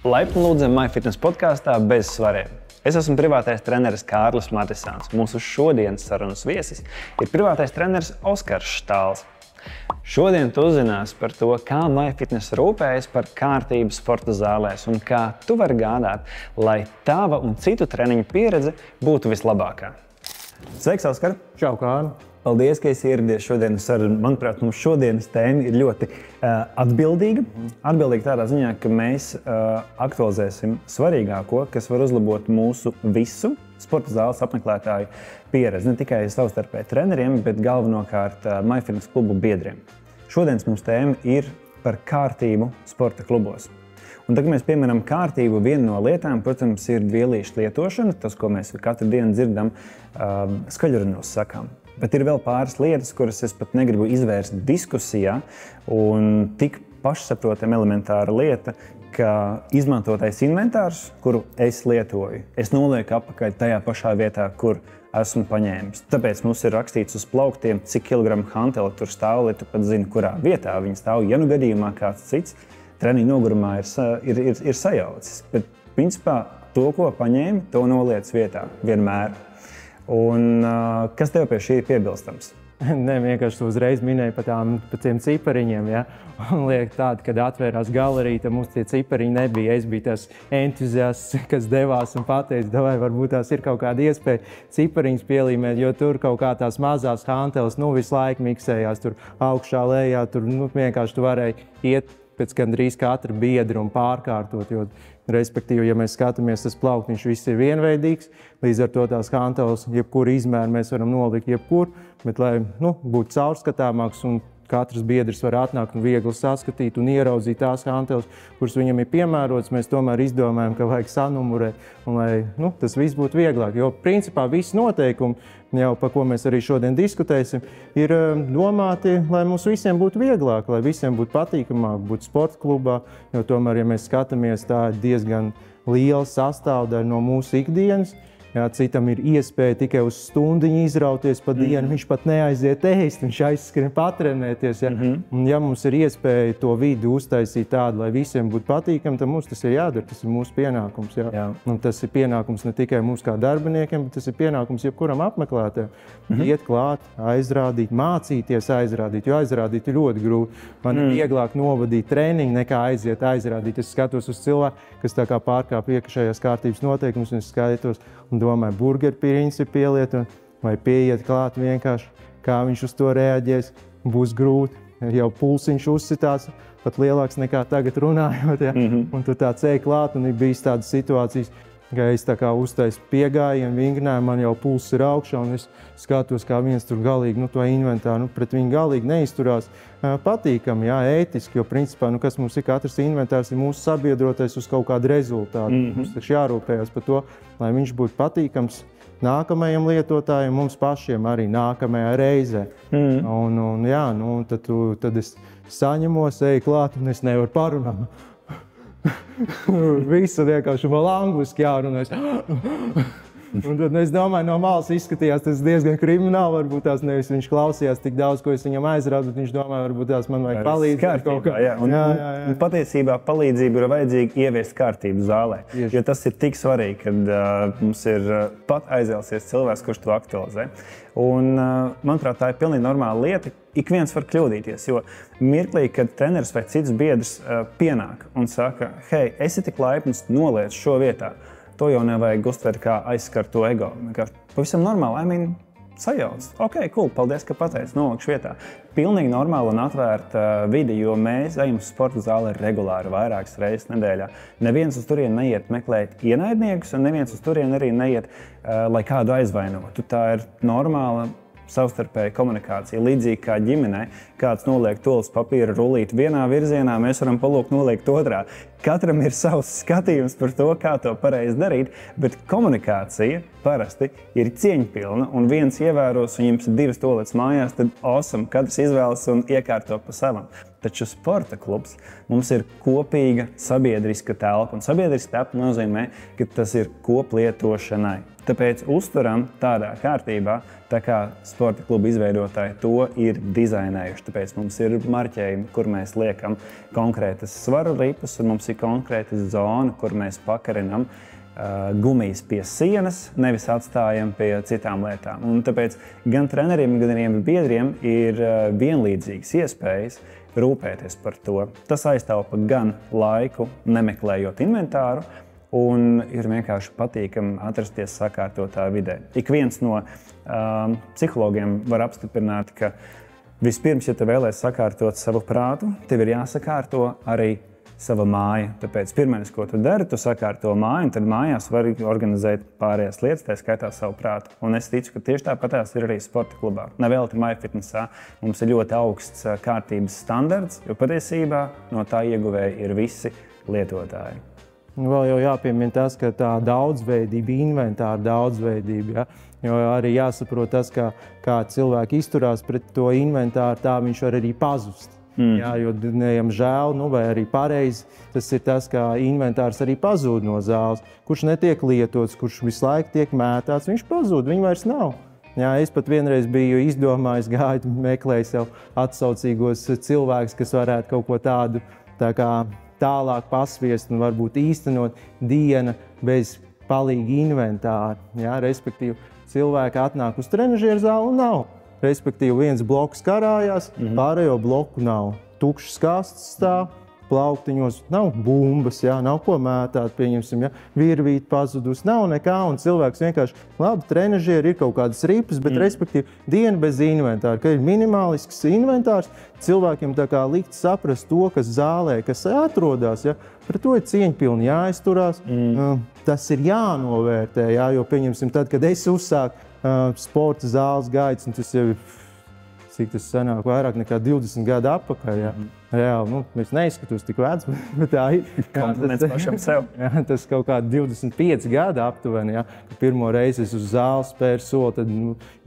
Laipni lūdzam MyFitness podkāstā bez svariem. Es esmu privātais treneris Kārlis Matisāns. Mūsu šodienas sarunas viesis ir privātais treneris Oskars Štāls. Šodien tu uzzināsi par to, kā MyFitness rūpējas par kārtību sporta zālēs un kā tu vari gādāt, lai tava un citu treniņu pieredze būtu vislabākā. Sveiks, Oskar! Čau, Kārli! Paldies, ka esi ieradies šodienas sarunu. Manuprāt, mums šodienas tēma ir ļoti atbildīga. Atbildīga tādā ziņā, ka mēs aktualizēsim svarīgāko, kas var uzlabot mūsu visu sporta zāles apmeklētāju pieredzi. Ne tikai savstarpēji treneriem, bet galvenokārt MyFitness klubu biedriem. Šodienas mums tēma ir par kārtību sporta klubos. Un tad, kad mēs pieminam kārtību, viena no lietām, protams, ir dvielīšu lietošana, tas, ko mēs katru dienu dzirdam, skaļruņos sakām. Bet ir vēl pāris lietas, kuras es pat negribu izvērst diskusijā, un tik pašsaprotama elementāra lieta, ka izmantotais inventārs, kuru es lietoju, es nolieku atpakaļ tajā pašā vietā, kur esmu paņēmis. Tāpēc mums ir rakstīts uz plauktiem, cik kilogramu hanteli tur stāv, lai tu pat zini, kurā vietā viņi stāv, ja nu gadījumā kāds cits treniņu nogurumā ir sajaucis. Bet, principā, to, ko paņēmi, to noliec vietā vienmēr. Un kas tev pie šī ir piebilstams? Ne, vienkārši tu uzreiz minēji par tiem cipariņiem, ja? Un liek tādi, kad atvērās galerija, tad mums tie cipariņi nebija. Es biju tas entuziasts, kas devās un pateica, vai varbūt tās ir kaut kāda iespēja cipariņus pielīmēt, jo tur kaut kā tās mazās hanteles, visu laiku miksējās, tur augšā, lejā, tur vienkārši tu varēji iet pēc gandrīz katra biedra un pārkārtot, jo, respektīvi, ja mēs skatāmies, tas plauktiņš viss ir vienveidīgs, līdz ar to tās hanteles, jebkuru izmēru mēs varam nolikt jebkur, bet lai būtu caurskatāmāks un katrs biedrs var atnākt un viegli saskatīt un ieraudzīt tās hanteles, kuras viņam ir piemērotas, mēs tomēr izdomājam, ka vajag sanumurēt, un lai tas viss būtu vieglāk. Jo principā visi noteikumi, jau par ko mēs arī šodien diskutēsim, ir domāti, lai mums visiem būtu vieglāk, lai visiem būtu patīkamāk būt sporta klubā, jo tomēr, ja mēs skatāmies, tā ir diezgan liela sastāvdaļa no mūsu ikdienas. Jā, citam ir iespēja tikai uz stundiņu izrauties pa dienu, viņš pat neaiziet ēst, viņš aizskrien patrenēties. Ja? Un ja mums ir iespēja to vidi uztaisīt tādu, lai visiem būtu patīkami, tad mums tas ir jādara, tas ir mūsu pienākums. Jā. Un tas ir pienākums ne tikai mums kā darbiniekiem, bet tas ir pienākums jebkuram apmeklētājam. Iet klāt, aizrādīt, mācīties aizrādīt, jo aizrādīt ir ļoti grūti. Man ir vieglāk novadīt treniņu nekā aiziet aizrādīt. Es skatos uz cilvēku, kas tā kā pārkāp iekšējās kārtības noteikumus, un es skaitos un domāju, burgeru principu pielietot, vai pieiet klāt vienkārši, kā viņš uz to reaģēs, būs grūti. Jau pulsiņš uzsitās, pat lielāks nekā tagad runājot, ja? Un tu tā ceļ klāt, un ir bijis tādas situācijas, ka es tā kā uztaisu piegājienu, vingrinājumu, man jau pulss ir augšā, un es skatos, kā viens tur galīgi, to inventāru, pret viņu galīgi neizturās patīkami, jā, ētiski, jo principā, kas mums ir katrs inventārs, ir mūsu sabiedrotais uz kaut kādu rezultātu. Mums taču jārūpējas par to, lai viņš būtu patīkams nākamajam lietotājiem, mums pašiem arī nākamajā reizē. Tad es saņemos, eju klāt, un es nevaru parunāt. Visu vienkārši vēl angliski jārunājas. Un tad es domāju, no malas izskatījās tas diezgan krimināli, varbūt tās nevis viņš klausījās tik daudz, ko es viņam aizrādu, bet viņš domāja, varbūt tās man vajag palīdzēt kaut kā. Jā. Un patiesībā palīdzību ir vajadzīga ieviest kārtību zālē, jo tas ir tik svarīgi, kad mums ir pat aizēlsies cilvēks, kurš to aktualizē. Un, manuprāt, tā ir pilnīgi normāla lieta. Ik viens var kļūdīties, jo mirklī, kad treneris vai cits biedrs pienāk un saka, hei, esi tik laipns, noliec šo vietā, to jau nevajag uztvert kā aizskarto ego. Pavisam normāli, sajauc. Ok, cool, paldies, ka pateici, nolikšu vietā. Pilnīgi normāli un atvērta vide, jo mēs ejam uz sporta zāli regulāri vairākas reizes nedēļā. Neviens uz turieni neiet meklēt ienaidniekus, un neviens uz turieni arī neiet, lai kādu aizvainotu. Tā ir normāla savstarpēja komunikācija, līdzīgi kā ģimenē. Kāds noliek tolas papīra rullīti vienā virzienā, mēs varam palūkt noliekt otrā. Katram ir savs skatījums par to, kā to pareizi darīt, bet komunikācija parasti ir cieņpilna, un viens ievēros, un jums ir 2 toaletes mājās, tad awesome, katrs izvēlas un iekārto pa savam. taču sporta klubs mums ir kopīga sabiedriska telpa. Un sabiedriska telpa nozīmē, ka tas ir koplietošanai. Tāpēc uzturam tādā kārtībā, tā kā sporta kluba izveidotāji to ir dizainējuši. Tāpēc mums ir marķējumi, kur mēs liekam konkrētas svaru ripas, un mums ir konkrēta zona, kur mēs pakarinam gumijas pie sienas, nevis atstājam pie citām lietām. Un tāpēc gan treneriem, gan biedriem ir vienlīdzīgas iespējas rūpēties par to. Tas aiztaupa gan laiku, nemeklējot inventāru, un ir vienkārši patīkami atrasties sakārtotā vidē. Ik viens no psihologiem var apstiprināt, ka vispirms, ja tu vēlies sakārtot savu prātu, tev ir jāsakārto arī sava māja. Tāpēc pirmais, ko tu dari, tu sakārto māju, un tad mājās var organizēt pārējās lietas, tā skaitā savu prātu. Un es ticu, ka tieši tāpatās ir arī sporta klubā. Nevelti MyFitnessā mums ir ļoti augsts kārtības standarts, jo patiesībā no tā ieguvēji ir visi lietotāji. Vēl jau jāpiemina tas, ka tā daudzveidība, inventāra daudzveidība, ja? Jo arī jāsaprot tas, kā cilvēki izturās pret to inventāru, tā viņš var arī pazust. Jā, jo žēl, vai arī pareizi, tas ir tas, ka inventārs arī pazūd no zāles. Kurš netiek lietots, kurš visu laiku tiek mētāts, viņš pazūd, viņa vairs nav. Jā, es pat vienreiz biju izdomājis, gāju, meklēju sev atsaucīgos cilvēkus, kas varētu kaut ko tādu tālāk pasviest un varbūt īstenot diena bez palīga inventāra. Jā, respektīvi, cilvēki atnāk uz trenažieru zāli un nav. Respektīvi, viens bloks karājās, pārējo bloku nav. Tukšs kastes stāv, plauktiņos nav bumbas, jā, nav ko mētāt, pieņemsim, jā, virvīt pazudus, nav nekā, un cilvēks vienkārši, labi, trenažieri ir kaut kādas ripas, bet, respektīvi, diena bez inventāra, ka ir minimālisks inventārs, cilvēkiem tā kā likt saprast to, kas zālē, kas atrodas, ja, par to ir cieņpilni jāizturās, tas ir jānovērtē, jā, jo, pieņemsim, tad, kad es uzsāku sporta zāles gaitas, un tas jau ir, cik tas sanāk, vairāk nekā 20 gadu atpakaļ. Ja. Reāli, es neizskatos tik vecs, bet tā ir. Kompliments pašam sev. Jā, tas kaut kādi 25 gadi aptuveni. Ja. Pirmo reizi es uz zāles spēru soli, tad,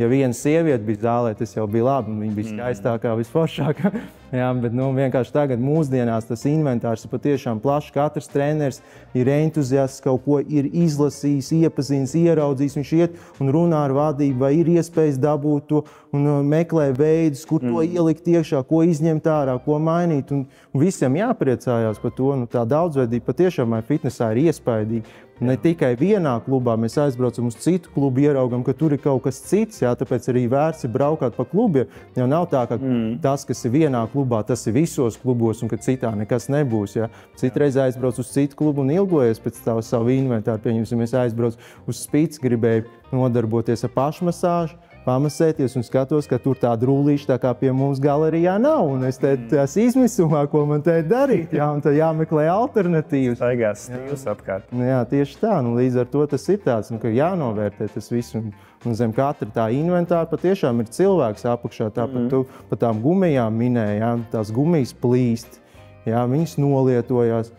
ja viena sieviete bija zālē, tas jau bija labi, un viņa bija skaistākā, visforšākā. Jā, bet vienkārši tagad mūsdienās tas inventārs ir patiešām plašs. Katrs treneris ir entuziasts, kaut ko ir izlasījis, iepazīstis, ieraudzījis. Viņš iet un runā ar vadību, vai ir iespējas dabūt to un meklē veidus, kur to ielikt iekšā, ko izņemt ārā, ko mainīt. Un visiem jāpriecājās par to. Tā daudzveidība patiešām fitnesā ir iespaidīga. Ne tikai vienā klubā mēs aizbraucam uz citu klubu, ieraugam, ka tur ir kaut kas cits, jā, tāpēc arī vērts ir braukāt pa klubiem. Jo nav tā, ka tas, kas ir vienā klubā, tas ir visos klubos un ka citā nekas nebūs. Jā. Citreiz aizbrauc uz citu klubu un ilgojies pēc savu inventāru. Pieņemsim, es aizbraucu uz Spīci, gribēju nodarboties ar pašmasāžu, pamasēties un skatos, ka tur tā drūlīša tā kā pie mums galerijā nav. Un es tās izmisumā, ko man te darīt, jā, un tad jāmeklē alternatīvas. Staigās stīvs apkārt. Jā, tieši tā. Līdz ar to tas ir tāds, ka jānovērtē tas viss. Un zem katra tā inventāra patiešām ir cilvēks apakšā. Tāpat tu par tām gumijām minēji, jā, tās gumijas plīst, jā, viņas nolietojās.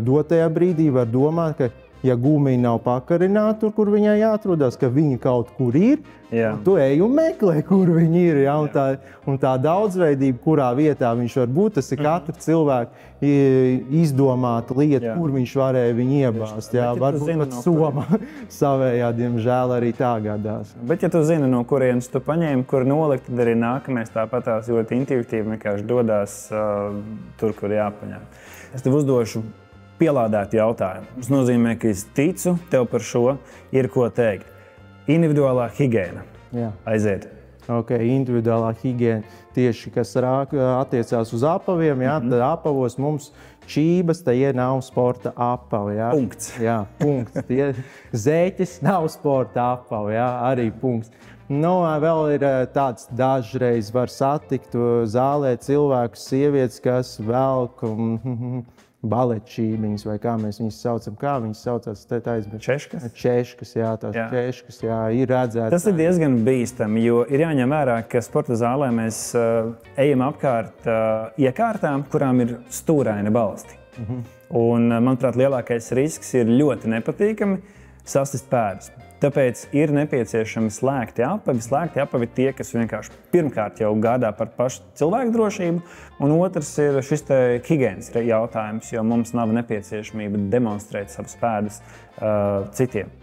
Dotajā brīdī var domāt, ka ja gumija nav pakarināta tur, kur viņai jāatrodas, ka viņa kaut kur ir, tu ej un meklē, kur viņa ir. Ja? Un tā daudzveidība, kurā vietā viņš var būt, tas ir katra cilvēka izdomāta lieta, kur viņš varēja viņu iebāzt. Ja? Varbūt pat Somā savējā, diemžēl, arī tā gadās. Bet ja tu zini, no kurienes tu paņēmi, kur nolikt, tad arī nākamais tāpatās ļoti intuitīvi vienkārši dodās tur, kur jāpaņem. Es tev uzdošu pielādētu jautājumu. Tas nozīmē, ka es ticu tev par šo, ir ko teikt. Individuālā higiēna. Jā. Aiziet. Ok, individuālā higiēna tieši, kas attiecās uz apaviem, jā, tad apavos mums čības, tie nav sporta apavi. Jā. Punkts. Jā, punkts. Tie zeķis nav sporta apavi, jā, arī punkts. Vēl ir tāds, dažreiz var satikt zālē cilvēkus, sievietes, kas velk baletšībiņas, vai kā mēs viņus saucam, kā viņas saucās, Češkas? Češkas, jā, tās češkas, jā, ir redzēts. Tas ir diezgan bīstami, jo ir jāņem vērā, ka sporta zālē mēs ejam apkārt iekārtām, kurām ir stūraini balsti. Un, manuprāt, lielākais risks ir ļoti nepatīkami sasist pēdas. Tāpēc ir nepieciešami slēgti apavi. Slēgti apavi tie, kas vienkārši pirmkārt jau gādā par pašu cilvēku drošību, un otrs ir šis higienas jautājums, jo mums nav nepieciešamība demonstrēt savas pēdas citiem.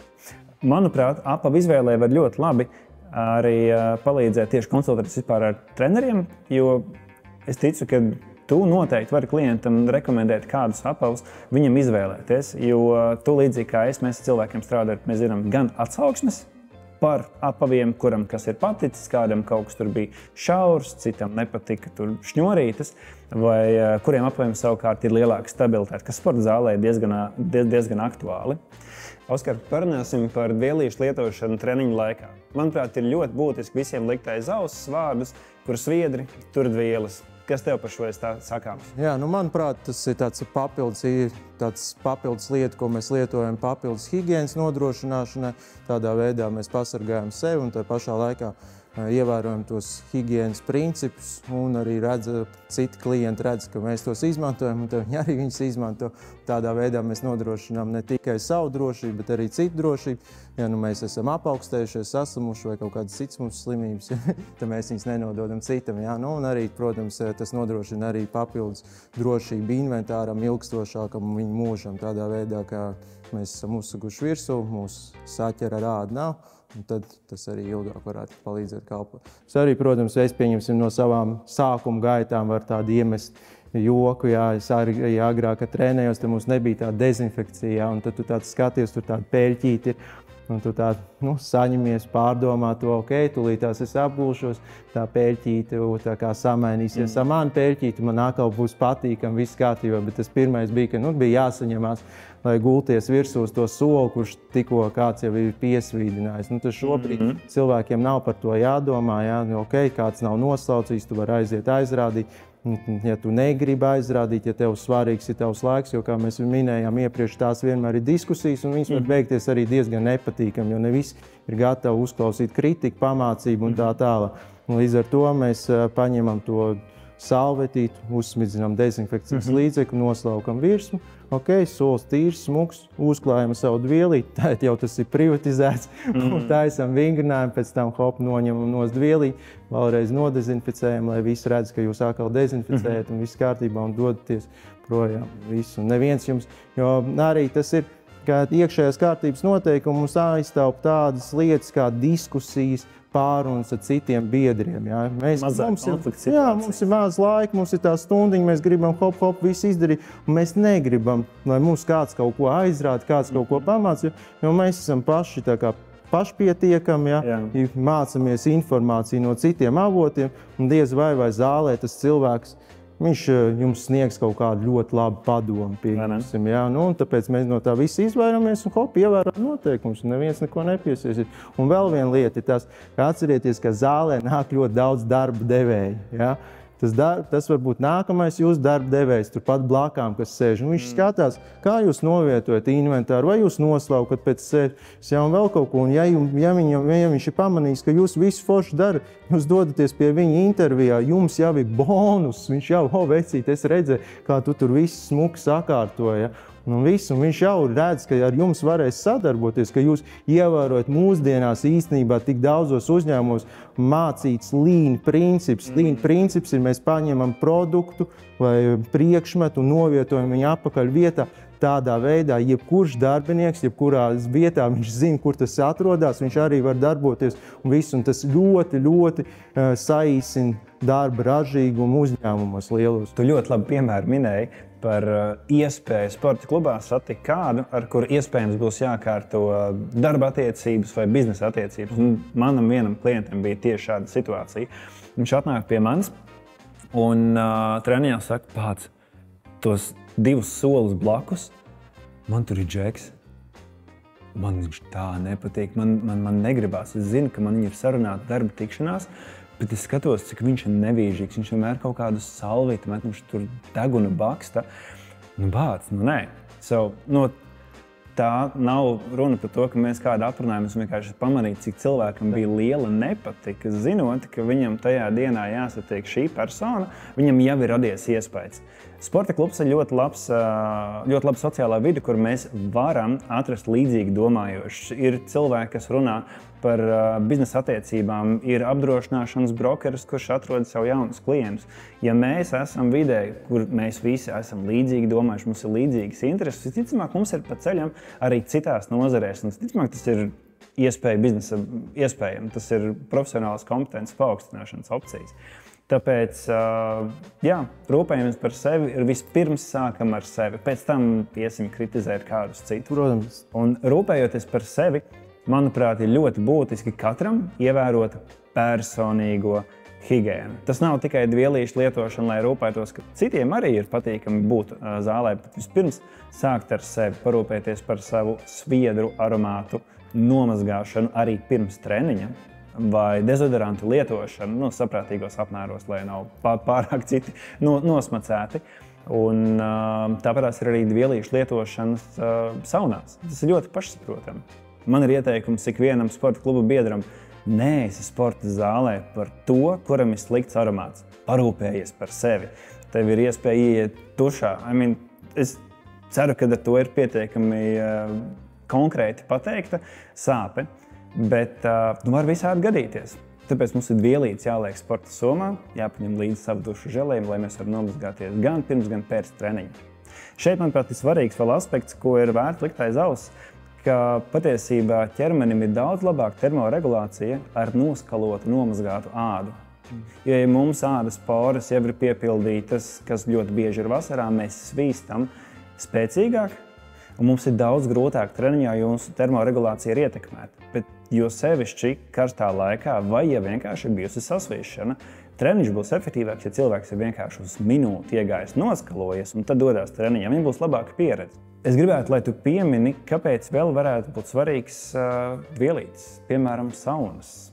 Manuprāt, apavu izvēlē var ļoti labi arī palīdzēt tieši konsultēties vispār ar treneriem, jo es ticu, ka tu noteikti vari klientam rekomendēt kādus apavus viņam izvēlēties, jo tu līdzīgi kā mēs cilvēkiem strādājam, mēs zinām gan atsauksmes par apaviem, kuram kas ir paticis, kādam kaut kas tur bija šaurs, citam nepatika tur šņorītas, vai kuriem apaviem savukārt ir lielāka stabilitāte, kas sporta zālē ir diezgan aktuāli. Oskar, parunāsim par dvielīšu lietošanu treniņu laikā. Manuprāt, ir ļoti būtiski visiem likt aiz auss vārdus, kur sviedri, tur dvielas. Kas tev par šo sakāms? Jā, manuprāt, tas ir tāds papildus lieta, ko mēs lietojam papildus higienas nodrošināšanai. Tādā veidā mēs pasargājam sevi un tā pašā laikā ievērojam tos higienas principus un arī citi klienti redz, ka mēs tos izmantojam un viņi arī viņus izmanto. Tādā veidā mēs nodrošinām ne tikai savu drošību, bet arī citu drošību. Ja mēs esam apaugstējušies, saslimuši vai kaut kādas citas mums slimības, tad mēs viņus nenododam citam. Jā? Un arī, protams, tas nodrošina arī papildus drošību inventāram, ilgstošākam viņu mūžam. Tādā veidā, kā mēs esam uzsaguši virsū, mūsu saķera rāda nav. Un tad tas arī ilgāk varētu palīdzēt kalpot. Es arī, protams, pieņemsim no savām sākuma gaitām var tādu iemest joku. Jā, es arī agrāk trenējos, tad mums nebija tāda dezinfekcija, un tad tu tāds skaties, tur tāda peļķīti ir. Un tu tā saņemies, pārdomā to, tūlītās es apgulšos, tā peļķīte tā kā samainīsies. Ar mani peļķīti man atkal būs patīkami, viss kārtībā, bet tas pirmais bija, ka bija jāsaņemās, lai gulties virsū uz to soli, kurš tikko kāds jau ir piesvīdinājis. Tas šobrīd cilvēkiem nav par to jādomā, kāds nav noslaucījis, tu vari aiziet aizrādīt. Ja tu negribi aizrādīt, ja tev svarīgs ir tavs laiks, jo, kā mēs minējām iepriekš, tās vienmēr ir diskusijas, un viņas var beigties arī diezgan nepatīkami, jo ne visi ir gatavi uzklausīt kritiku, pamācību un tā tālāk. Līdz ar to mēs paņemam to salvetītu, uzsmidzinām dezinfekcijas līdzekli, noslaukam virsmu. Sols tīrs, smuks, uzklājam savu dvielīti, tad jau tas ir privatizēts, un taisam vingrinājumu, pēc tam noņemam nost dvielīti, vēlreiz nodezinficējam, lai visi redz, ka jūs atkal dezinficējat un viss kārtībā un dodaties projām visu. Un neviens jums, jo arī tas ir, ka iekšējās kārtības noteikumi mums aizstāv tādas lietas kā diskusijas, pārunas ar citiem biedriem. Jā. Mums ir maz laika, mums ir tā stundiņa, mēs gribam hop, visu izdarīt, un mēs negribam, lai mums kāds kaut ko aizrāda, kāds kaut ko pamāca, jo mēs esam paši tā kā pašpietiekami, mācamies informāciju no citiem avotiem, un diez vai zālē tas cilvēks, viņš jums sniegs kaut kādu ļoti labu padomu. Un tāpēc mēs no tā visi izvairamies un ievērojam noteikumus, un neviens neko nepiesies. Un vēl viena lieta ir tas, ka atcerieties, ka zālē nāk ļoti daudz darba devēju. Ja? Tas var būt nākamais jūsu darba devējs, turpat blakām, kas sēž. Un viņš skatās, kā jūs novietojat inventāru, vai jūs noslaukat pēc sēdes, un vēl kaut ko. Un ja viņš ir pamanījis, ka jūs visu forši dara, jūs dodaties pie viņa intervijā, jums jau ir bonus. Viņš jau, vecīt, es redzēju, kā tu tur viss smuki sakārtoja. Un viņš jau redz, ka ar jums varēs sadarboties, ka jūs ievērojat mūsdienās īstenībā tik daudzos uzņēmumos mācīts lean princips. Lean princips ir, mēs paņemam produktu vai priekšmetu un novietojam viņu atpakaļ vietā. Tādā veidā, jebkurš darbinieks, jebkurā vietā viņš zina, kur tas atrodas, viņš arī var darboties un visu. Un tas ļoti, ļoti saīsina darba ražīgumu uzņēmumos lielos. Tu ļoti labi piemēru minēji par iespēju sporta klubā satikt kādu, ar kuru iespējams būs jākārto darba attiecības vai biznesa attiecības. Un manam vienam klientam bija tieši šāda situācija. Viņš atnāk pie manis un treniņā saka, pāc, tos 2 solus blakus, man tur ir džeks. Man viņš tā nepatīk, man negribās. Es zinu, ka man ir sarunāta darba tikšanās, bet es skatos, cik viņš ir nevīžīgs. Viņš vienmēr kaut kādu salvīti met, viņš tur degunu baksta. Nē. Tā nav runa par to, ka mēs kādu aprunājamies un vienkārši pamanīt, cik cilvēkam bija liela nepatika, zinot, ka viņam tajā dienā jāsatiek šī persona, viņam jau ir radies iespējas. Sporta klubs ir ļoti laba sociālā vide, kur mēs varam atrast līdzīgi domājošus. Ir cilvēki, kas runā par biznesa attiecībām, ir apdrošināšanas brokeris, kurš atrod sev jaunus klientus. Ja mēs esam vidē, kur mēs visi esam līdzīgi domājuši, mums ir līdzīgas intereses, visticamāk, mums ir pa ceļam arī citās nozarēs. Un visticamāk, tas ir iespēja biznesa iespējami, tas ir profesionālas kompetences paaugstināšanas opcijas. Tāpēc, rūpējamies par sevi, vispirms sākam ar sevi, pēc tam iesim kritizēt kādus citus. Protams. Un rūpējoties par sevi, manuprāt, ir ļoti būtiski katram ievērot personīgo higiēnu. Tas nav tikai dvielīšu lietošana, lai rūpētos, ka citiem arī ir patīkami būt zālē, bet vispirms sākt ar sevi, parūpēties par savu sviedru aromātu nomazgāšanu arī pirms treniņa. Vai dezodorantu lietošanu saprātīgos apmēros, lai nav pārāk citi nosmacēti. Un tāpēc ir arī dvielīšu lietošanas saunās. Tas ir ļoti pašsaprotami. Man ir ieteikums ikvienam sporta kluba biedram: neesi sporta zālē par to, kuram ir slikts aromāts. Parūpējies par sevi. Tev ir iespēja ieiet dušā. Es ceru, ka ar to ir pietiekami konkrēti pateikta sāpe. Bet var visādi gadīties. Tāpēc mums ir dvielītes jāliek sporta somā, jāpaņem līdzi savu dušu želējumu, lai mēs varam nomazgāties gan pirms, gan pēc treniņa. Šeit, manuprāt, ir svarīgs vēl aspekts, ko ir vērts likt aiz auss, ka patiesībā ķermenim ir daudz labāka termoregulācija ar noskalotu, nomazgātu ādu. Jo, ja mums ādas poras jau ir piepildītas, kas ļoti bieži ir vasarā, mēs svīstam spēcīgāk, un mums ir daudz grūtāk treniņā, jo mūsu termoregulācija ir ietekmēta. Bet jo sevišķi karstā laikā, vai ja vienkārši ir bijusi sasvīšana, treniņš būs efektīvāks, ja cilvēks ir vienkārši uz minūti iegājis, noskalojies un tad dodās treniņā. Viņam būs labāka pieredze. Es gribētu, lai tu piemini, kāpēc vēl varētu būt svarīgs dvielītes, piemēram, saunas.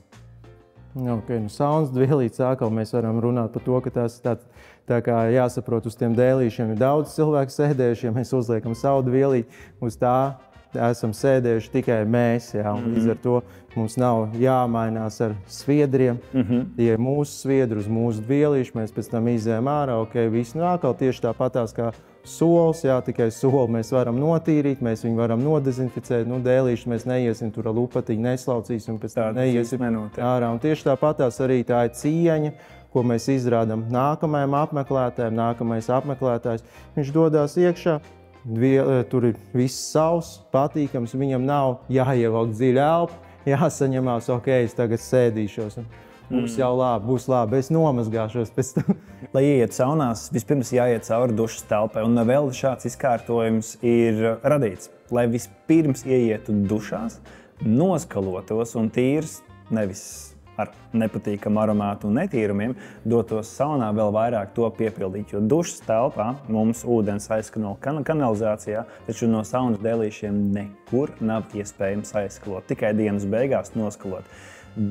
Saunas dvielītes atkal mēs varam runāt par to, ka tas tā kā jāsaprot, uz tiem dēlīšiem ir daudz cilvēku sēdējuši, ja mēs uzliekam savu dvielīti, uz tā esam sēdējuši tikai mēs. Līdz ar to mums nav jāmainās ar sviedriem. Ja ir mūsu sviedri uz mūsu dvielīšu, mēs pēc tam izējām ārā, viss nākal tieši tāpatās kā solis, tikai soli mēs varam notīrīt, mēs viņu varam nodezinficēt, dēlīšu mēs neiesim tur ar lupatiņu, neslaucīsim, pēc tam neiesim ārā. Un tieši tāpatās arī tā ir cieņa, ko mēs izrādām nākamajam apmeklētājam. Nākamais apmeklētājs, viņš dodās iekšā, tur ir viss savs, patīkams, viņam nav jāievelk dziļa elpa, jāsaņemās, es tagad sēdīšos. Būs jau labi, būs labi, es nomazgāšos pēc tam. Lai ieiet saunās, vispirms jāiet cauri dušas telpai, un vēl šāds izkārtojums ir radīts, lai vispirms ieietu dušās, noskalotos un tīrs, nevis ar nepatīkamu aromātu un netīrumiem, dotos saunā vēl vairāk to piepildīt, jo dušas telpā mums ūdens aizskalo kanalizācijā, taču no saunas dēlīšiem nekur nav iespējams aizskalot, tikai dienas beigās noskalot.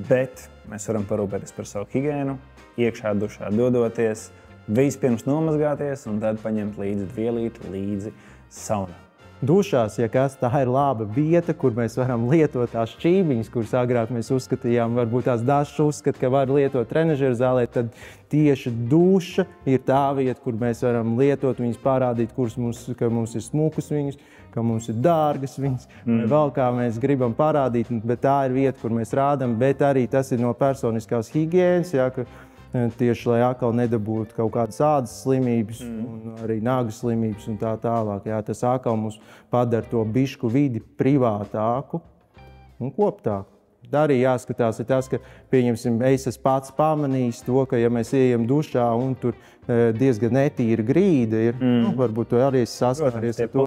Bet mēs varam parūpēties par savu higiēnu, iekšā dušā dodoties, vispirms nomazgāties un tad paņemt līdzi dvielīti, līdzi saunā. Dušās, ja kas, tā ir laba vieta, kur mēs varam lietot tās šķīviņas, kuras agrāk mēs uzskatījām, varbūt tās dažs uzskata, ka var lietot trenažeru zālē, tad tieši duša ir tā vieta, kur mēs varam lietot viņas, parādīt, ka mums ir smukas viņas, ka mums ir dārgas viņas, vai vēl kā mēs gribam parādīt, bet tā ir vieta, kur mēs rādam, bet arī tas ir no personiskās higienas, ka tieši, lai atkal nedabūtu kaut kādas ādas slimības un arī nagu slimības un tā tālāk. Tas atkal mums padara to bišku vidi privātāku un koptāku. Arī jāskatās ir tas, ka, pieņemsim, es esmu pats pamanījis to, ka, ja mēs ejam dušā un tur diezgan netīra grīda ir, varbūt to arī saskaries ar to.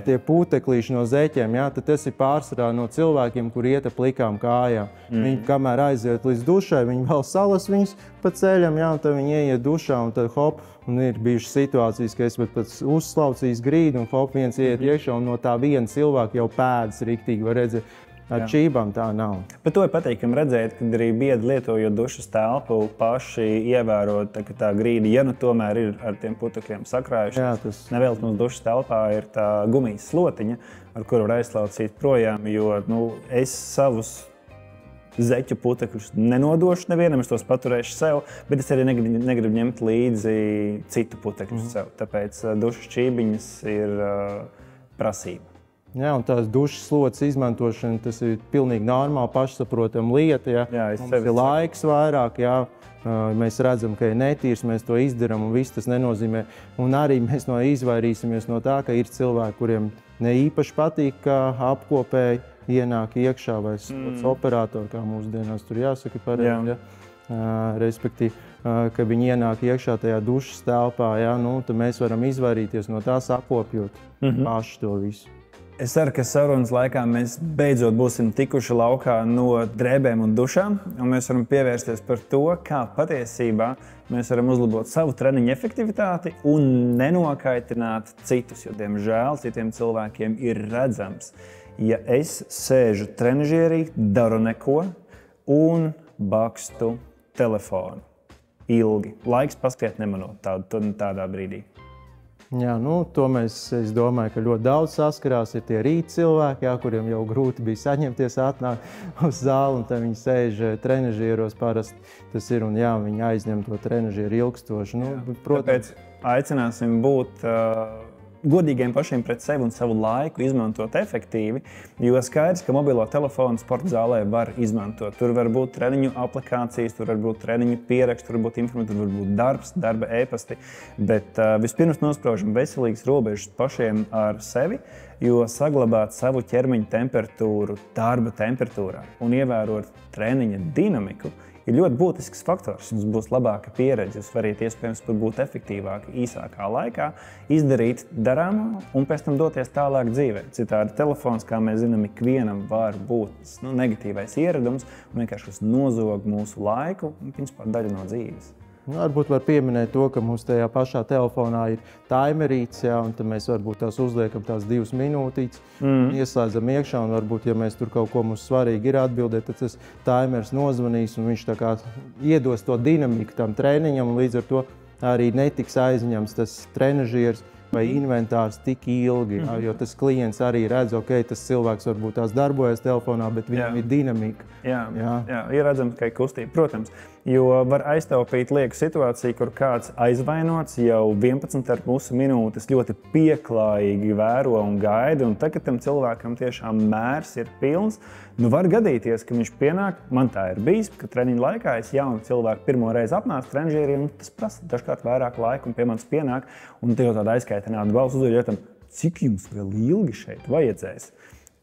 Tie puteklīši no zeķiem, tad tas ir pārsvarā no cilvēkiem, kur iet ap plikām kājām. Viņi, kamēr aiziet līdz dušai, viņi vēl salas viņus pa ceļam, un tad viņi ieiet dušā un tad hop, un ir bijušas situācijas, ka es pat uzslaucījis grīdu un hop viens ieiet iekšā un no tā viena cilvēka jau pēdas riktīgi var redzēt. Ar čībām tā nav. Bet to ir patīkami redzēt, kad arī biedri lietojot dušas telpu paši ievērot, ka tā grīda, ja tomēr ir ar tiem putekļiem sakrājušies. Nevēl mums dušas telpā ir tā gumijas slotiņa, ar kuru var aizslaucīt projām, jo es savus zeķu putekļus nenodošu nevienam, es tos paturēšu sev, bet es arī negribu ņemt līdzi citu putekļus sev. Tāpēc dušas šķībiņas ir prasība. Jā, un tās dušas slotas izmantošana, tas ir pilnīgi normāli, pašsaprotama lieta. Jā, mums ir laiks vairāk, jā. Mēs redzam, ka ir netīrs, mēs to izdarām, un viss tas nenozīmē. Un arī mēs izvairīsimies no tā, ka ir cilvēki, kuriem ne īpaši patīk, ka apkopēji ienāk iekšā vai slotas operatori, kā mūsdienās tur jāsaka pareizi. Respektīvi, ka viņi ienāk iekšā tajā dušas telpā, tad mēs varam izvairīties no tās apkopjot paši to visu. Es ceru, ka sarunas laikā mēs beidzot būsim tikuši laukā no drēbēm un dušām, un mēs varam pievērsties par to, kā patiesībā mēs varam uzlabot savu treniņu efektivitāti un nenokaitināt citus, jo, diemžēl, citiem cilvēkiem ir redzams, ja es sēžu trenižierī, daru neko un bakstu telefonu ilgi. Laiks paskriet nemanot tādā brīdī. Jā, es domāju, ka ļoti daudz saskarās ir tie rīta cilvēki, kuriem jau grūti bija saņemties atnākt uz zāli, un tad viņi sēž trenažieros parasti. Tas ir, un viņi aizņem to trenažieru ilgstoši. Tāpēc aicināsim būt godīgiem pašiem pret sevi un savu laiku izmantot efektīvi, jo skaidrs, ka mobilo telefonu sporta zālē var izmantot. Tur var būt treniņu aplikācijas, tur var būt treniņu pieraksti, tur var būt informācija, tur var būt darbs, darba e-pasti, bet vispirms nospraužam veselīgas robežas pašiem ar sevi, jo saglabāt savu ķermeņa temperatūru darba temperatūrā un ievērot treniņa dinamiku ir ļoti būtisks faktors. Jums būs labāka pieredze, jūs variet iespējams būt efektīvāki īsākā laikā, izdarīt darāmo un pēc tam doties tālāk dzīvē. Citādi telefons, kā mēs zinām, ikvienam var būt negatīvais ieradums un vienkārši kas nozog mūsu laiku un principā daļu no dzīves. Varbūt var pieminēt to, ka mums tajā pašā telefonā ir timerīts, un tad mēs varbūt tās uzliekam tās 2 minūtītes, ieslēdzam iekšā, un varbūt, ja mēs tur kaut ko mums svarīgi ir atbildēt, tad tas timers nozvanīs, un viņš tā kā iedos to dinamiku tam treniņam, un līdz ar to arī netiks aizņemts tas trenažieris vai inventārs tik ilgi, jo tas klients arī redz, tas cilvēks varbūt tās darbojas telefonā, bet viņam ir dinamika. Jā, ir redzams, ka ir kustība, protams, jo var aiztaupīt lieku situāciju, kur kāds aizvainots jau 11,5 minūtes ļoti pieklājīgi vēro un gaida, un tad, kad tam cilvēkam tiešām mērs ir pilns, var gadīties, ka viņš pienāk, man tā ir bijis, ka treniņa laikā es jaunu cilvēku pirmo reizi apnācu trenižierī, un tas prasa dažkārt vairāk laika, un pie manis pienāk, un te jau tāda aizkaitināta balss uzdod, cik jums vēl ilgi šeit vajadzēs?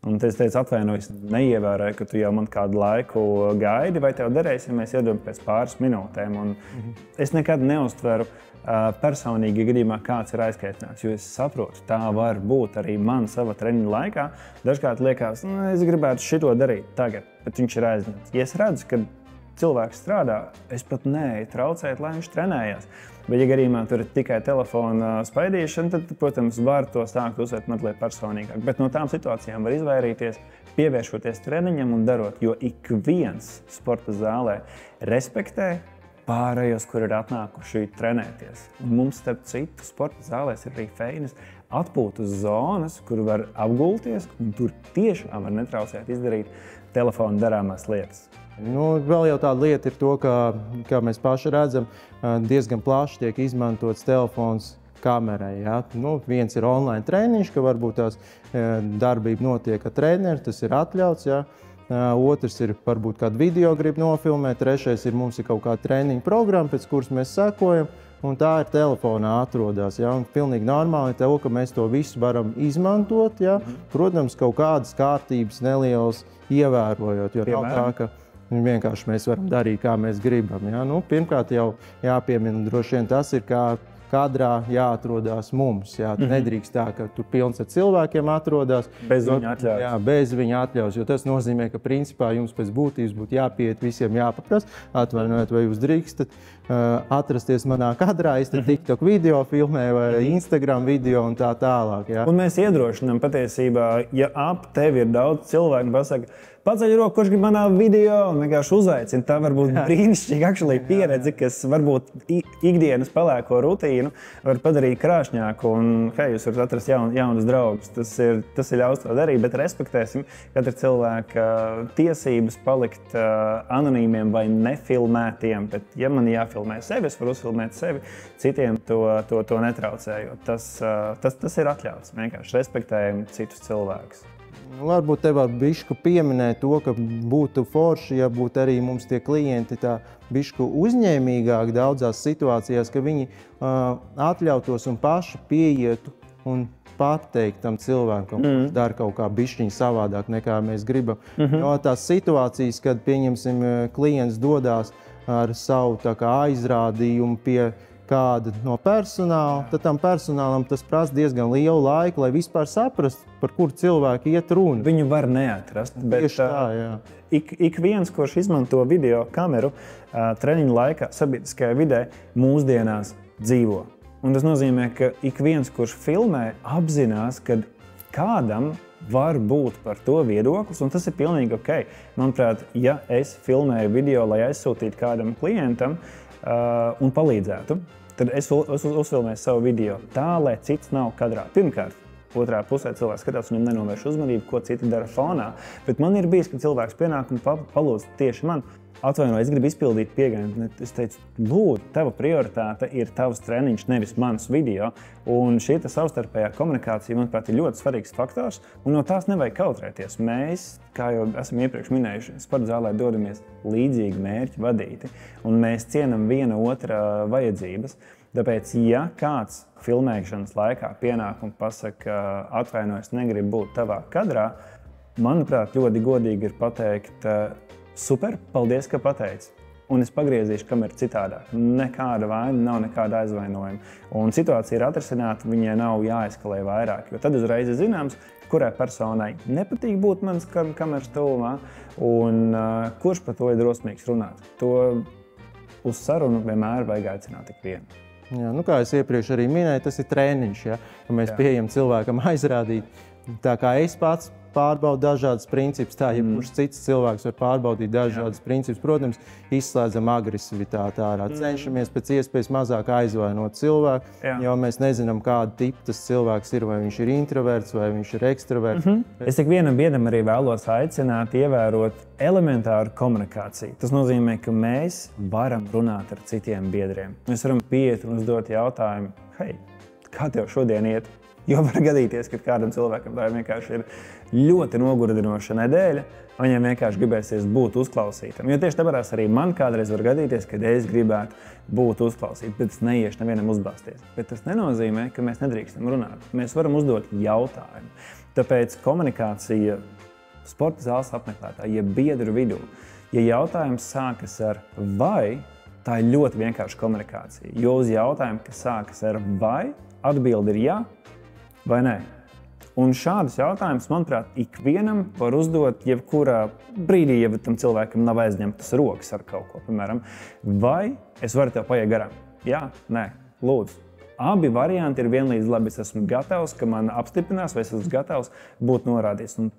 Un es teicu, atvainojos, neievēroju, ka tu jau man kādu laiku gaidi, vai tev derēs, ja mēs iedodam pēc pāris minūtēm. Un es nekad neuztveru personīgi gadījumā, kāds ir aizkaitināts, jo es saprotu, tā var būt arī man sava treniņa laikā. Dažkārt liekas, es gribētu šito darīt tagad, bet viņš ir aizņemts. Ja es redzu, ka cilvēks strādā, es pat neeju traucēt, lai viņš trenējās. Bet, ja gadījumā tur ir tikai telefona spaidīšana, tad, protams, var to sākt uzsvērt mazliet personīgāk. Bet no tām situācijām var izvairīties, pievēršoties treniņam un darot, jo ik viens sporta zālē respektē pārējos, kur ir atnākuši trenēties. Un mums, starp citu, sporta zālēs ir arī feinas atpūtas zonas, kur var apgulties, un tur tiešām var netraucēt izdarīt telefona darāmās lietas. Vēl jau tāda lieta ir to, kā mēs paši redzam, diezgan plaši tiek izmantots telefons kamerai. Ja? Viens ir online treniņš, ka varbūt tās darbība notiek ar treneri, tas ir atļauts. Ja? Otrs ir varbūt kādu video grib nofilmēt, trešais ir mums ir kaut kāda treniņa programma, pēc kuras mēs sekojam, un tā ir telefonā atrodas. Ja? Un pilnīgi normāli ir to, ka mēs to visu varam izmantot. Ja? Protams, kaut kādas kārtības nelielas ievērojot, jo nav tā, ka vienkārši mēs varam darīt, kā mēs gribam. Ja? Pirmkārt jau jāpiemina, droši vien tas ir, kā kadrā jāatrodās mums. Jā. Nedrīkst tā, ka tur pilns ar cilvēkiem atrodas. Bez viņa atļaujas. Jā, bez viņa atļaujas, jo tas nozīmē, ka principā jums pēc būtības būtu jāpieiet visiem jāpaprasa, atvainojiet, vai jūs drīkstat. atrasties manā kadrā, es te TikTok video filmēju vai Instagram video un tā tālāk. Ja? Un mēs iedrošinām patiesībā, ja ap tevi ir daudz cilvēku, pasaka, paceļ roku, kurš grib manā video un vienkārši uzaicina. Tā var būt brīnišķīga pieredze, kas varbūt ikdienas pelēko rutīnu var padarīt krāšņāku un, hei, jūs varat atrast jaunus draugus. Tas ir ļaus to darīt, bet respektēsim katra cilvēka tiesības palikt anonīmiem vai nefilmētiem. Bet, ja man jāfilmē sevi, es varu uzfilmēt sevi, citiem to netraucējot. Tas ir atļauts. Vienkārši respektējam citus cilvēkus. Varbūt te var bišķu pieminēt to, ka būtu forši, ja būtu arī mums tie klienti tā bišķu uzņēmīgāk daudzās situācijās, ka viņi atļautos un paši pieietu un pateikt tam cilvēkam, kurš dara kaut kā bišķiņu savādāk nekā mēs gribam. Jo tās situācijas, kad, pieņemsim, klients dodās ar savu tā kā aizrādījumu pie kāda no personāla, tad tam personālam tas prasa diezgan lielu laiku, lai vispār saprastu, par kuru cilvēku iet runa. Viņu var neatrast, bet tā, jā. Ik viens, kurš izmanto video kameru treniņu laikā sabiedriskajā vidē, mūsdienās dzīvo. Un tas nozīmē, ka ik viens, kurš filmē, apzinās, ka kādam var būt par to viedoklis, un tas ir pilnīgi ok. Manuprāt, ja es filmēju video, lai aizsūtītu kādam klientam, un palīdzētu, tad es uzfilmēju savu video tā, lai cits nav kadrā. Pirmkārt, otrā pusē cilvēks skatās, viņam nenovērš uzmanību, ko citi dara fonā, bet man ir bijis, ka cilvēks pienāk un palūdz tieši man. Atvainojiet, es gribu izpildīt pieejamu. Es teicu, lūdzu, tava prioritāte ir tavs treniņš, nevis mans video. Un šī savstarpējā komunikācija, manuprāt, ir ļoti svarīgs faktors, un no tās nevajag kautrēties. Mēs, kā jau esam iepriekš minējuši, sporta zālē dodamies līdzīgi mērķi vadīti, un mēs cienam viena otra vajadzības. Tāpēc, ja kāds filmēšanas laikā pienāk un pasaka, atvainojiet, negribu būt tavā kadrā, manuprāt, ļoti godīgi ir pateikt, super, paldies, ka pateici. Un es pagriezīšu kameru citādāk. Nekāda vaina, nav nekāda aizvainojuma. Un situācija ir atrisināta, viņai nav jāeskalē vairāk. Jo tad uzreiz ir zināms, kurai personai nepatīk būt manas kameras tuvumā un kurš par to ir drosmīgs runāt. To uz sarunu vienmēr vajag aicināt tik vienu. Jā, kā es iepriekš arī minēju, tas ir treniņš, ja? Mēs pieejam cilvēkam aizrādīt. Tā kā es pats pārbaudu dažādas principus, tā jebkurš cits cilvēks var pārbaudīt dažādas principus. Protams, izslēdzam agresivitāti ārā. Cenšamies pēc iespējas mazāk aizvainot cilvēku, jo mēs nezinām, kāda tipa tas cilvēks ir, vai viņš ir introverts, vai viņš ir ekstraverts. Es tik vienam biedram arī vēlos aicināt ievērot elementāru komunikāciju. Tas nozīmē, ka mēs varam runāt ar citiem biedriem. Mēs varam pieiet un uzdot jautājumu, hei, kā tev šodien iet? Jo var gadīties, ka kādam cilvēkam tā vienkārši ir ļoti nogurdinoša nedēļa, un viņam vienkārši gribēsies būt uzklausītam. Jo tieši tāpēc arī man kādreiz var gadīties, kad es gribētu būt uzklausīt, bet es neiešu nevienam uzbāzties. Bet tas nenozīmē, ka mēs nedrīkstam runāt. Mēs varam uzdot jautājumu. Tāpēc komunikācija sporta zāles apmeklētāji, ja biedru vidū, ja jautājums sākas ar vai, tā ir ļoti vienkārša komunikācija. Jo uz jautājumu, kas sākas ar vai, atbildi ir jā, vai nē? Un šādus jautājumus, manuprāt, ikvienam var uzdot jebkurā brīdī, ja tam cilvēkam nav aizņemtas rokas ar kaut ko, piemēram. Vai es varu tev paiet garām? Jā, nē, lūdzu. Abi varianti ir vienlīdz labi. Es esmu gatavs, ka man apstiprinās, vai es esmu gatavs būt noraidīts un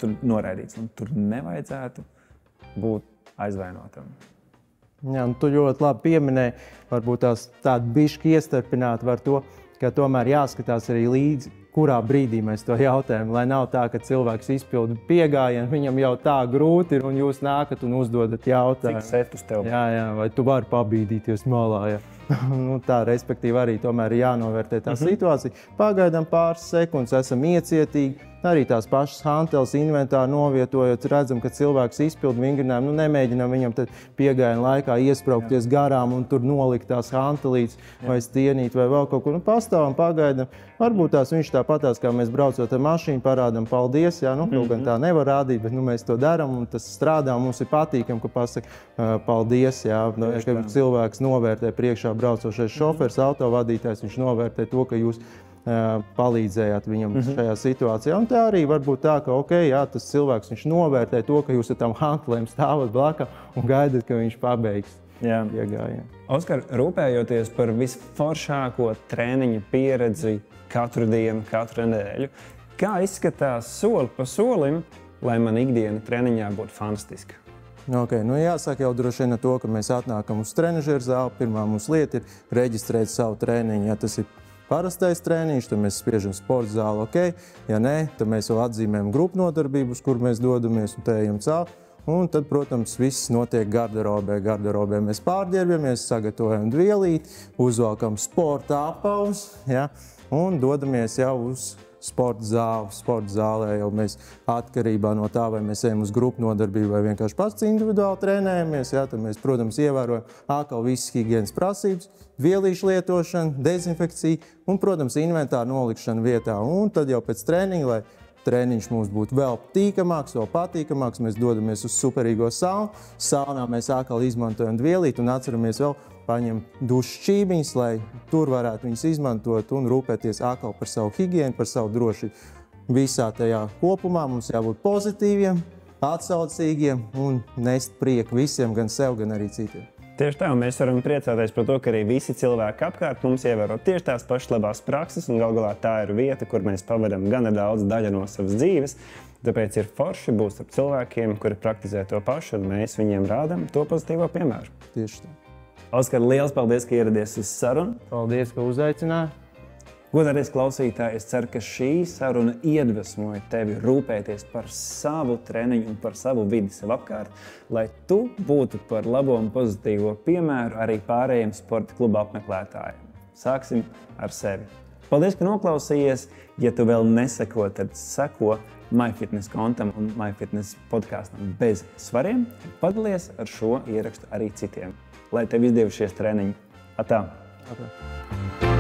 tur nevajadzētu būt aizvainotam. Jā, tu ļoti labi pieminēji, varbūt tādu bišķi iestarpināt var to, ka tomēr jāskatās arī līdzi, kurā brīdī mēs to jautājam, lai nav tā, ka cilvēks izpilda piegājienu, viņam jau tā grūti ir, un jūs nākat un uzdodat jautājumu. Cik set uz tev? Jā, vai tu vari pabīdīties malā, jā. Tā, respektīvi, arī tomēr ir jānovērtē tā situācija. Pagaidām pāris sekundes, esam iecietīgi, arī tās pašas hanteles inventāri novietojot, redzam, ka cilvēks izpilda vingrinājumu, nemēģinām viņam tad piegājienu laikā iespraukties garām un tur nolikt tās hantelītes vai stienīt vai vēl kaut ko. Pastāvam, pagaidām. Varbūt viņš tāpatās, kā mēs braucot ar mašīnu, parādam paldies, jā, kaut gan tā nevar rādīt, bet mēs to daram un tas strādā, mums ir patīkam, ka pasaka paldies, jā, ka cilvēks novērtē priekšā braucošais šofers, autovadītājs, viņš novērtē to, ka jūs palīdzējāt viņam šajā situācijā. Un tā arī var būt tā, ka tas cilvēks viņš novērtē to, ka jūs ar tām hantelēm stāvat blakā un gaidat, ka viņš pabeigs. iegājienu. Oskar, rūpējoties par visforšāko treniņa pieredzi katru dienu, katru nedēļu, kā izskatās soli pa solim, lai man ikdiena treniņā būtu fantastiska? Okay, jāsaka jau droši vien ar to, ka mēs atnākam uz trenažeru zāli. Pirmā mūsu lieta ir reģistrēt savu treniņu. Ja tas ir parastais treniņš, tad mēs spiežam sporta zāli, ok. Ja nē, tad mēs vēl atzīmējam grupu nodarbības, kur mēs dodamies un tējam cauri. Un tad, protams, viss notiek garderobē. Garderobē mēs pārģērbjamies, sagatavojam dvielīti, uzvalkam sporta apavus, ja, un dodamies jau uz sporta zāli. Sporta zālē jau mēs atkarībā no tā, vai mēs ejam uz grupu nodarbību vai vienkārši pats individuāli trenējamies. Ja, tad mēs, protams, ievērojam atkal visas higienas prasības, vielīšu lietošanu, dezinfekciju un, protams, inventāru nolikšanu vietā. Un tad jau pēc treniņa, lai treniņš mums būtu vēl tīkamāks, vēl patīkamāks, mēs dodamies uz superīgo saunu. Saunā mēs atkal izmantojam dvielīti un atceramies vēl paņem dušu šķībiņas, lai tur varētu viņas izmantot un rūpēties atkal par savu higienu, par savu drošību. Visā tajā kopumā mums jābūt pozitīviem, atsaucīgiem un nest prieku visiem, gan sev, gan arī citiem. Tieši tā, un mēs varam priecāties par to, ka arī visi cilvēki apkārt mums ievēro tieši tās pašas labās prakses, un galu galā tā ir vieta, kur mēs pavadām gana daudz daļa no savas dzīves. Tāpēc ir forši būt ar cilvēkiem, kuri praktizē to pašu, un mēs viņiem rādām to pozitīvo piemēru. Tieši tā. Oskar, liels paldies, ka ieradies uz sarunu. Paldies, ka uzaicināji. Godāties klausītāji, es ceru, ka šī saruna iedvesmoja tevi rūpēties par savu treniņu un par savu vidi sev apkārt, lai tu būtu par labo un pozitīvo piemēru arī pārējiem sporta kluba apmeklētājiem. Sāksim ar sevi. Paldies, ka noklausījies. Ja tu vēl neseko, tad seko MyFitness kontam un MyFitness podkāstam bez svariem. Padalies ar šo ierakstu arī citiem. Lai tev izdevušies treniņi. Atā! Okay.